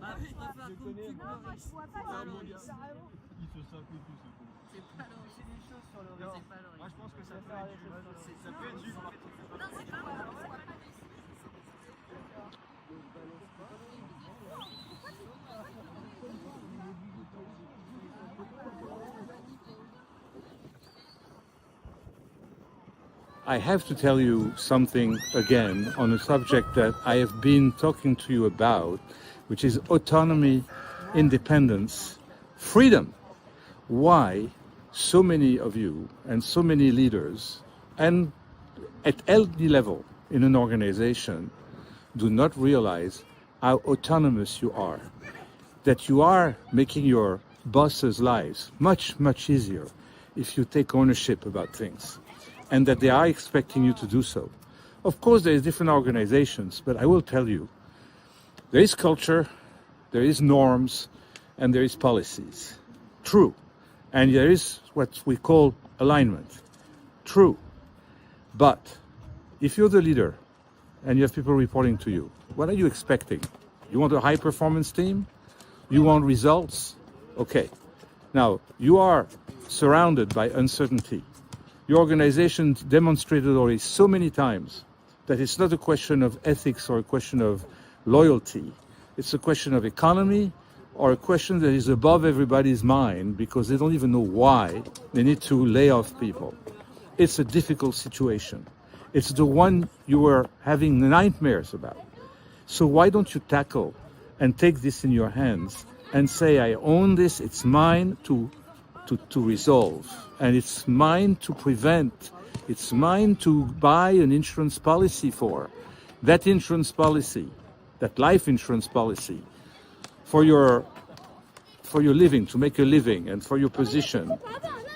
Ah, je préfère qu'on coupe le Non, moi je vois pas ça. carrément. Il se simplifie tout ce con. C'est pas le C'est des choses sur le C'est risque. pas le Moi je pense que ça peut faire être les du. choses sur Ça peut être du. Non, c'est pas vrai. I have to tell you something again on a subject that I have been talking to you about, which is autonomy, independence, freedom. Why so many of you and so many leaders, and at any level in an organization, do not realize how autonomous you are, that you are making your boss's lives much, much easier if you take ownership about things, and that they are expecting you to do so. Of course, there is different organizations, but I will tell you, there is culture, there is norms, and there is policies. True. And there is what we call alignment. True. But if you're the leader and you have people reporting to you, what are you expecting? You want a high performance team? You want results? Okay. Now, you are surrounded by uncertainty. Your organization demonstrated already so many times that it's not a question of ethics or a question of loyalty. It's a question of economy or a question that is above everybody's mind because they don't even know why they need to lay off people. It's a difficult situation. It's the one you were having nightmares about. So why don't you tackle and take this in your hands and say, I own this, it's mine to resolve, and it's mine to prevent, it's mine to buy an insurance policy for. That insurance policy, that life insurance policy, for your living, to make a living, and for your position,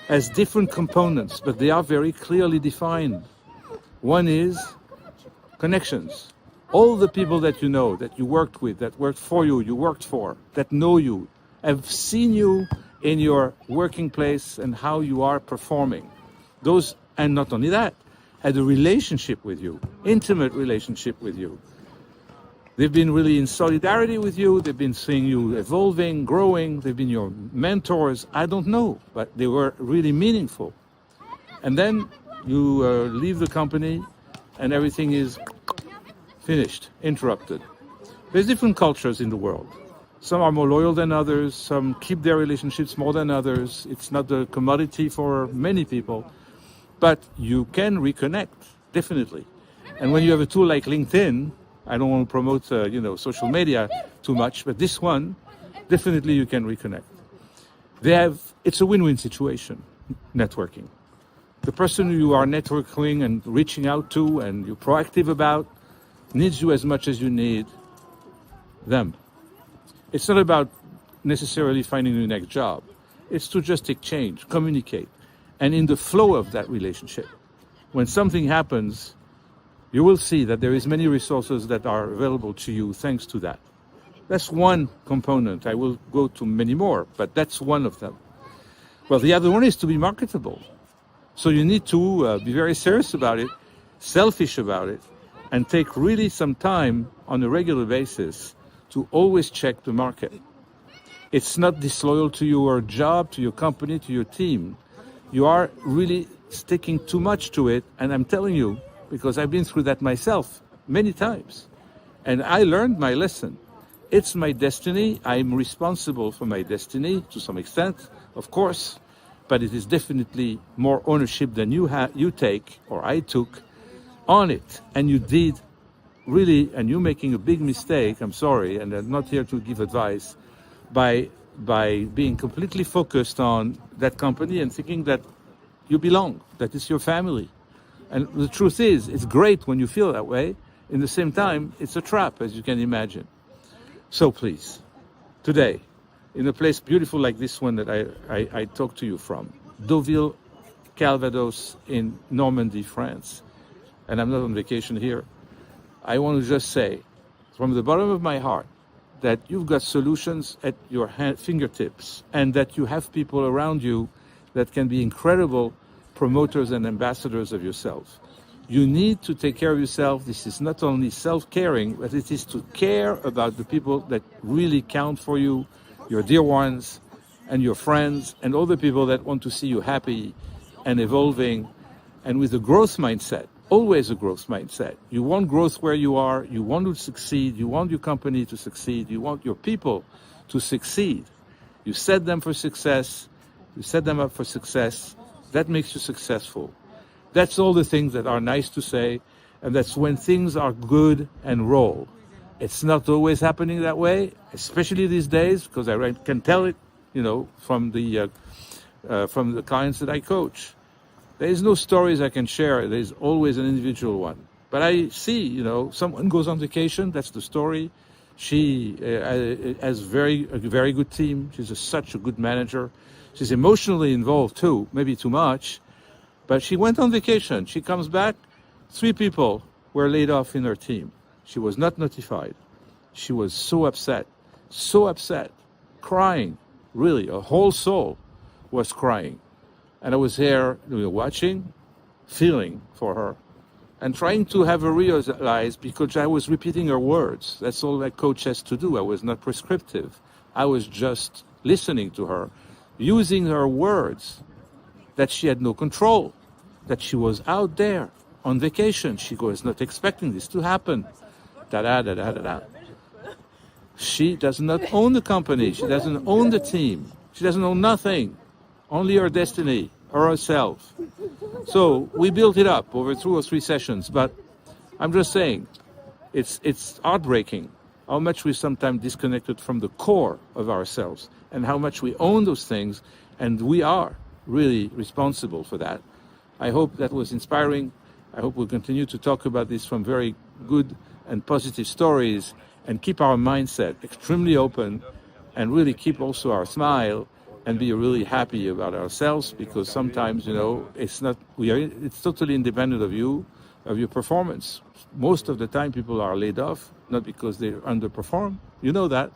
has different components, but they are very clearly defined. One is connections. All the people that you know, that you worked with, that worked for you, you worked for, that know you, have seen you in your working place and how you are performing. Those, and not only that, had a relationship with you, intimate relationship with you. They've been really in solidarity with you. They've been seeing you evolving, growing. They've been your mentors. I don't know, but they were really meaningful. And then you leave the company and everything is finished, interrupted. There's different cultures in the world. Some are more loyal than others. Some keep their relationships more than others. It's not a commodity for many people. But you can reconnect, definitely. And when you have a tool like LinkedIn, I don't want to promote, social media too much, but this one, definitely you can reconnect. It's a win-win situation, networking. The person you are networking and reaching out to and you're proactive about needs you as much as you need them. It's not about necessarily finding your next job. It's to just exchange, communicate. And in the flow of that relationship, when something happens, you will see that there is many resources that are available to you thanks to that. That's one component. I will go to many more, but that's one of them. Well, the other one is to be marketable. So you need to be very serious about it, selfish about it, and take really some time on a regular basis to always check the market. It's not disloyal to your job, to your company, to your team. You are really sticking too much to it, and I'm telling you, because I've been through that myself many times. And I learned my lesson. It's my destiny. I'm responsible for my destiny to some extent, of course, but it is definitely more ownership than you take, or I took, on it. And you did really, and you're making a big mistake, I'm sorry, and I'm not here to give advice, by being completely focused on that company and thinking that you belong, that it's your family. And the truth is, it's great when you feel that way. In the same time, it's a trap, as you can imagine. So please, today, in a place beautiful like this one that I talked to you from, Deauville, Calvados in Normandy, France, and I'm not on vacation here, I want to just say, from the bottom of my heart, that you've got solutions at your fingertips and that you have people around you that can be incredible promoters and ambassadors of yourself. You need to take care of yourself. This is not only self-caring, but it is to care about the people that really count for you, your dear ones, and your friends, and all the people that want to see you happy and evolving, and with a growth mindset, always a growth mindset. You want growth where you are, you want to succeed, you want your company to succeed, you want your people to succeed. You set them for success, you set them up for success, that makes you successful. That's all the things that are nice to say, and that's when things are good and roll. It's not always happening that way, especially these days, because I can tell it, from the clients that I coach. There is no stories I can share. There is always an individual one. But I see, someone goes on vacation. That's the story. She has a very good team. She's such a good manager. She's emotionally involved too, maybe too much. But she went on vacation. She comes back. 3 people were laid off in her team. She was not notified. She was so upset, crying. Really, her whole soul was crying. And I was here watching, feeling for her, and trying to have her realize, because I was repeating her words. That's all that coach has to do. I was not prescriptive. I was just listening to her, using her words, that she had no control, that she was out there on vacation. She was not expecting this to happen. Da-da-da-da-da-da. She does not own the company. She doesn't own the team. She doesn't own nothing. Only her destiny, herself. So we built it up over 2 or 3 sessions. But I'm just saying, it's heartbreaking how much we sometimes disconnected from the core of ourselves and how much we own those things, and we are really responsible for that. I hope that was inspiring. I hope we'll continue to talk about this from very good and positive stories, and keep our mindset extremely open, and really keep also our smile, and be really happy about ourselves, because sometimes, it's totally independent of you, of your performance. Most of the time people are laid off, not because they underperform. You know that.